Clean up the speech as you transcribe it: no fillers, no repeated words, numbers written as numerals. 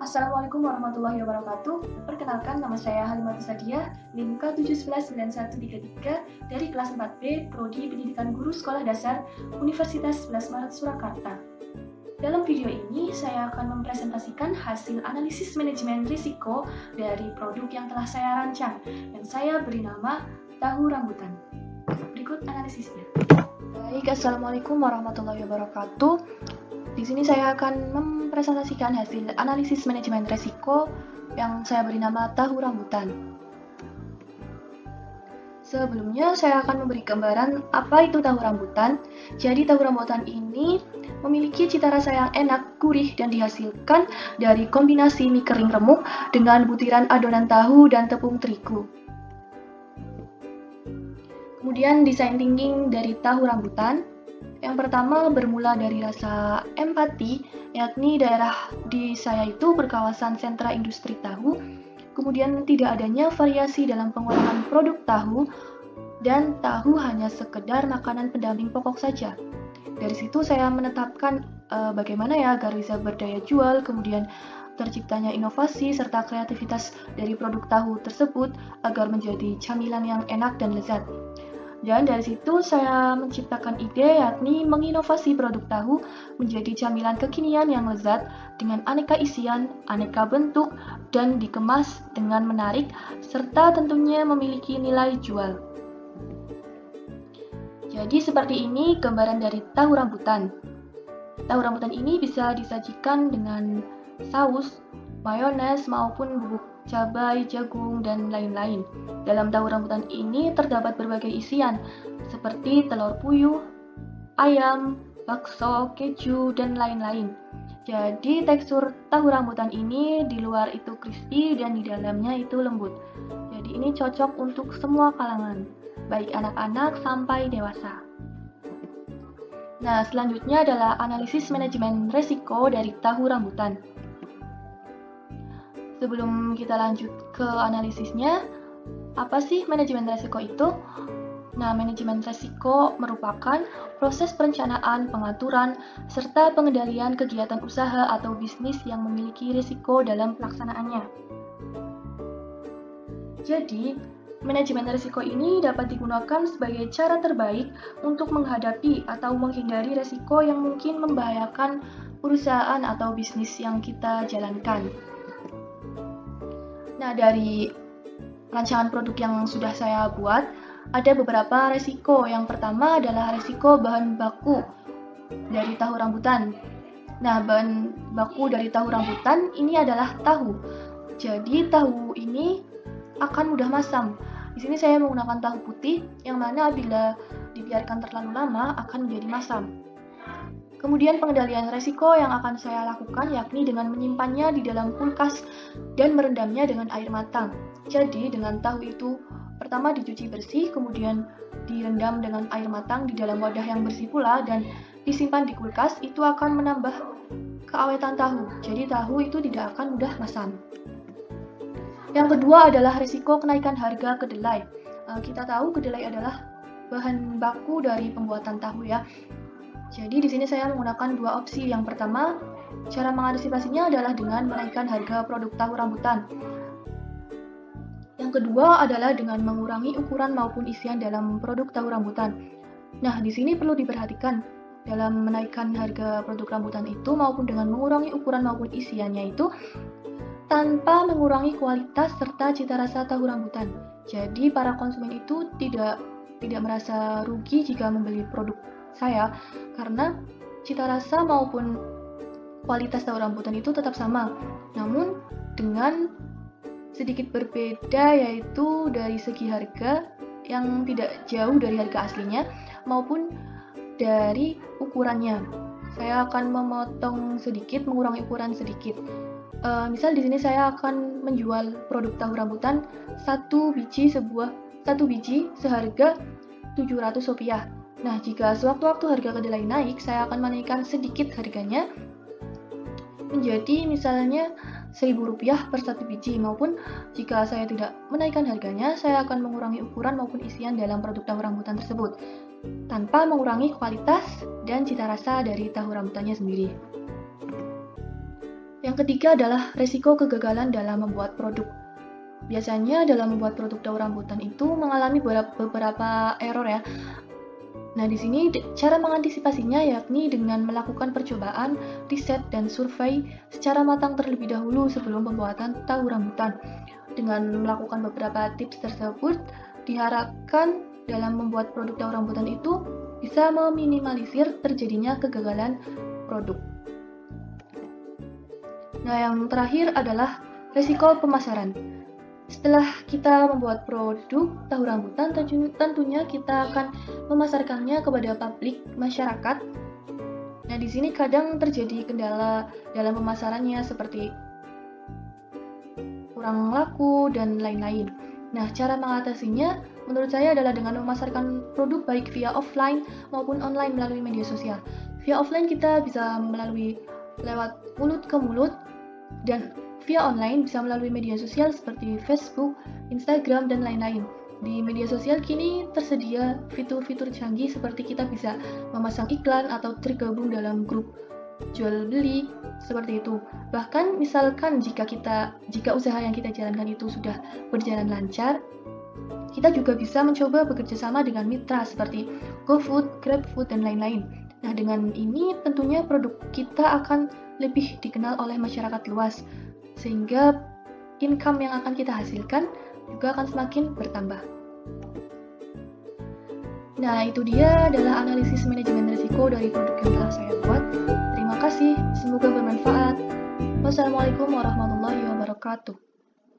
Assalamualaikum warahmatullahi wabarakatuh. Perkenalkan, nama saya Halimatus Sadiah, NIM K7119133 dari kelas 4B, Prodi Pendidikan Guru Sekolah Dasar, Universitas 11 Maret Surakarta. Dalam video ini, saya akan mempresentasikan hasil analisis manajemen risiko dari produk yang telah saya rancang, dan saya beri nama tahu rambutan. Berikut analisisnya. Baik, Assalamualaikum warahmatullahi wabarakatuh. Di sini saya akan mempresentasikan hasil analisis manajemen risiko yang saya beri nama tahu rambutan. Sebelumnya saya akan memberi gambaran apa itu tahu rambutan. Jadi tahu rambutan ini memiliki cita rasa yang enak, gurih, dan dihasilkan dari kombinasi mie kering remuk dengan butiran adonan tahu dan tepung terigu. Kemudian desain thinking dari tahu rambutan. Yang pertama bermula dari rasa empati, yakni daerah di saya itu berkawasan sentra industri tahu, kemudian tidak adanya variasi dalam pengolahan produk tahu, dan tahu hanya sekedar makanan pendamping pokok saja. Dari situ saya menetapkan bagaimana ya agar bisa berdaya jual, kemudian terciptanya inovasi serta kreativitas dari produk tahu tersebut agar menjadi camilan yang enak dan lezat. Dan dari situ saya menciptakan ide yakni menginovasi produk tahu menjadi camilan kekinian yang lezat dengan aneka isian, aneka bentuk, dan dikemas dengan menarik serta tentunya memiliki nilai jual. Jadi seperti ini gambaran dari tahu rambutan. Tahu rambutan ini bisa disajikan dengan saus, mayones maupun bubuk cabai, jagung, dan lain-lain. Dalam tahu rambutan ini terdapat berbagai isian seperti telur puyuh, ayam, bakso, keju, dan lain-lain. Jadi tekstur tahu rambutan ini di luar itu crispy dan di dalamnya itu lembut. Jadi ini cocok untuk semua kalangan, baik anak-anak sampai dewasa. Nah, selanjutnya adalah analisis manajemen risiko dari tahu rambutan. Sebelum kita lanjut ke analisisnya, apa sih manajemen risiko itu? Nah, manajemen risiko merupakan proses perencanaan, pengaturan, serta pengendalian kegiatan usaha atau bisnis yang memiliki risiko dalam pelaksanaannya. Jadi, manajemen risiko ini dapat digunakan sebagai cara terbaik untuk menghadapi atau menghindari risiko yang mungkin membahayakan perusahaan atau bisnis yang kita jalankan. Nah, dari rancangan produk yang sudah saya buat, ada beberapa resiko. Yang pertama adalah resiko bahan baku dari tahu rambutan. Nah, bahan baku dari tahu rambutan ini adalah tahu. Jadi, tahu ini akan mudah masam. Di sini saya menggunakan tahu putih, yang mana bila dibiarkan terlalu lama akan menjadi masam. Kemudian pengendalian resiko yang akan saya lakukan yakni dengan menyimpannya di dalam kulkas dan merendamnya dengan air matang. Jadi dengan tahu itu pertama dicuci bersih, kemudian direndam dengan air matang di dalam wadah yang bersih pula dan disimpan di kulkas, itu akan menambah keawetan tahu. Jadi tahu itu tidak akan mudah masam. Yang kedua adalah risiko kenaikan harga kedelai. Kita tahu kedelai adalah bahan baku dari pembuatan tahu ya. Jadi di sini saya menggunakan dua opsi. Yang pertama, cara mengantisipasinya adalah dengan menaikkan harga produk tahu rambutan. Yang kedua adalah dengan mengurangi ukuran maupun isian dalam produk tahu rambutan. Nah, di sini perlu diperhatikan dalam menaikkan harga produk rambutan itu maupun dengan mengurangi ukuran maupun isiannya itu tanpa mengurangi kualitas serta cita rasa tahu rambutan. Jadi para konsumen itu tidak merasa rugi jika membeli produk saya karena cita rasa maupun kualitas tahu rambutan itu tetap sama, namun dengan sedikit berbeda, yaitu dari segi harga yang tidak jauh dari harga aslinya maupun dari ukurannya. Saya akan memotong sedikit, mengurangi ukuran sedikit. Misal di sini saya akan menjual produk tahu rambutan satu biji seharga Rp700. Nah, jika sewaktu-waktu harga kedelai naik, saya akan menaikkan sedikit harganya menjadi misalnya Rp1.000 per satu biji, maupun jika saya tidak menaikkan harganya, saya akan mengurangi ukuran maupun isian dalam produk tahu rambutan tersebut tanpa mengurangi kualitas dan cita rasa dari tahu rambutannya sendiri. Yang ketiga adalah resiko kegagalan dalam membuat produk. Biasanya dalam membuat produk daun rambutan itu mengalami beberapa error ya. Nah, di sini cara mengantisipasinya yakni dengan melakukan percobaan, riset, dan survei secara matang terlebih dahulu sebelum pembuatan tahu rambutan. Dengan melakukan beberapa tips tersebut, diharapkan dalam membuat produk tahu rambutan itu bisa meminimalisir terjadinya kegagalan produk. Nah, yang terakhir adalah resiko pemasaran. Setelah kita membuat produk tahu rambutan, tentunya kita akan memasarkannya kepada publik masyarakat. Nah, di sini kadang terjadi kendala dalam pemasarannya seperti kurang laku dan lain-lain. Nah, cara mengatasinya menurut saya adalah dengan memasarkan produk baik via offline maupun online melalui media sosial. Via offline kita bisa lewat mulut ke mulut, dan via online bisa melalui media sosial seperti Facebook, Instagram, dan lain-lain. Di media sosial kini tersedia fitur-fitur canggih seperti kita bisa memasang iklan atau tergabung dalam grup jual beli seperti itu. Bahkan misalkan jika usaha yang kita jalankan itu sudah berjalan lancar, kita juga bisa mencoba bekerja sama dengan mitra seperti GoFood, GrabFood, dan lain-lain. Nah, dengan ini tentunya produk kita akan lebih dikenal oleh masyarakat luas, sehingga income yang akan kita hasilkan juga akan semakin bertambah. Nah, itu dia adalah analisis manajemen risiko dari produk yang telah saya buat. Terima kasih, semoga bermanfaat. Wassalamualaikum warahmatullahi wabarakatuh.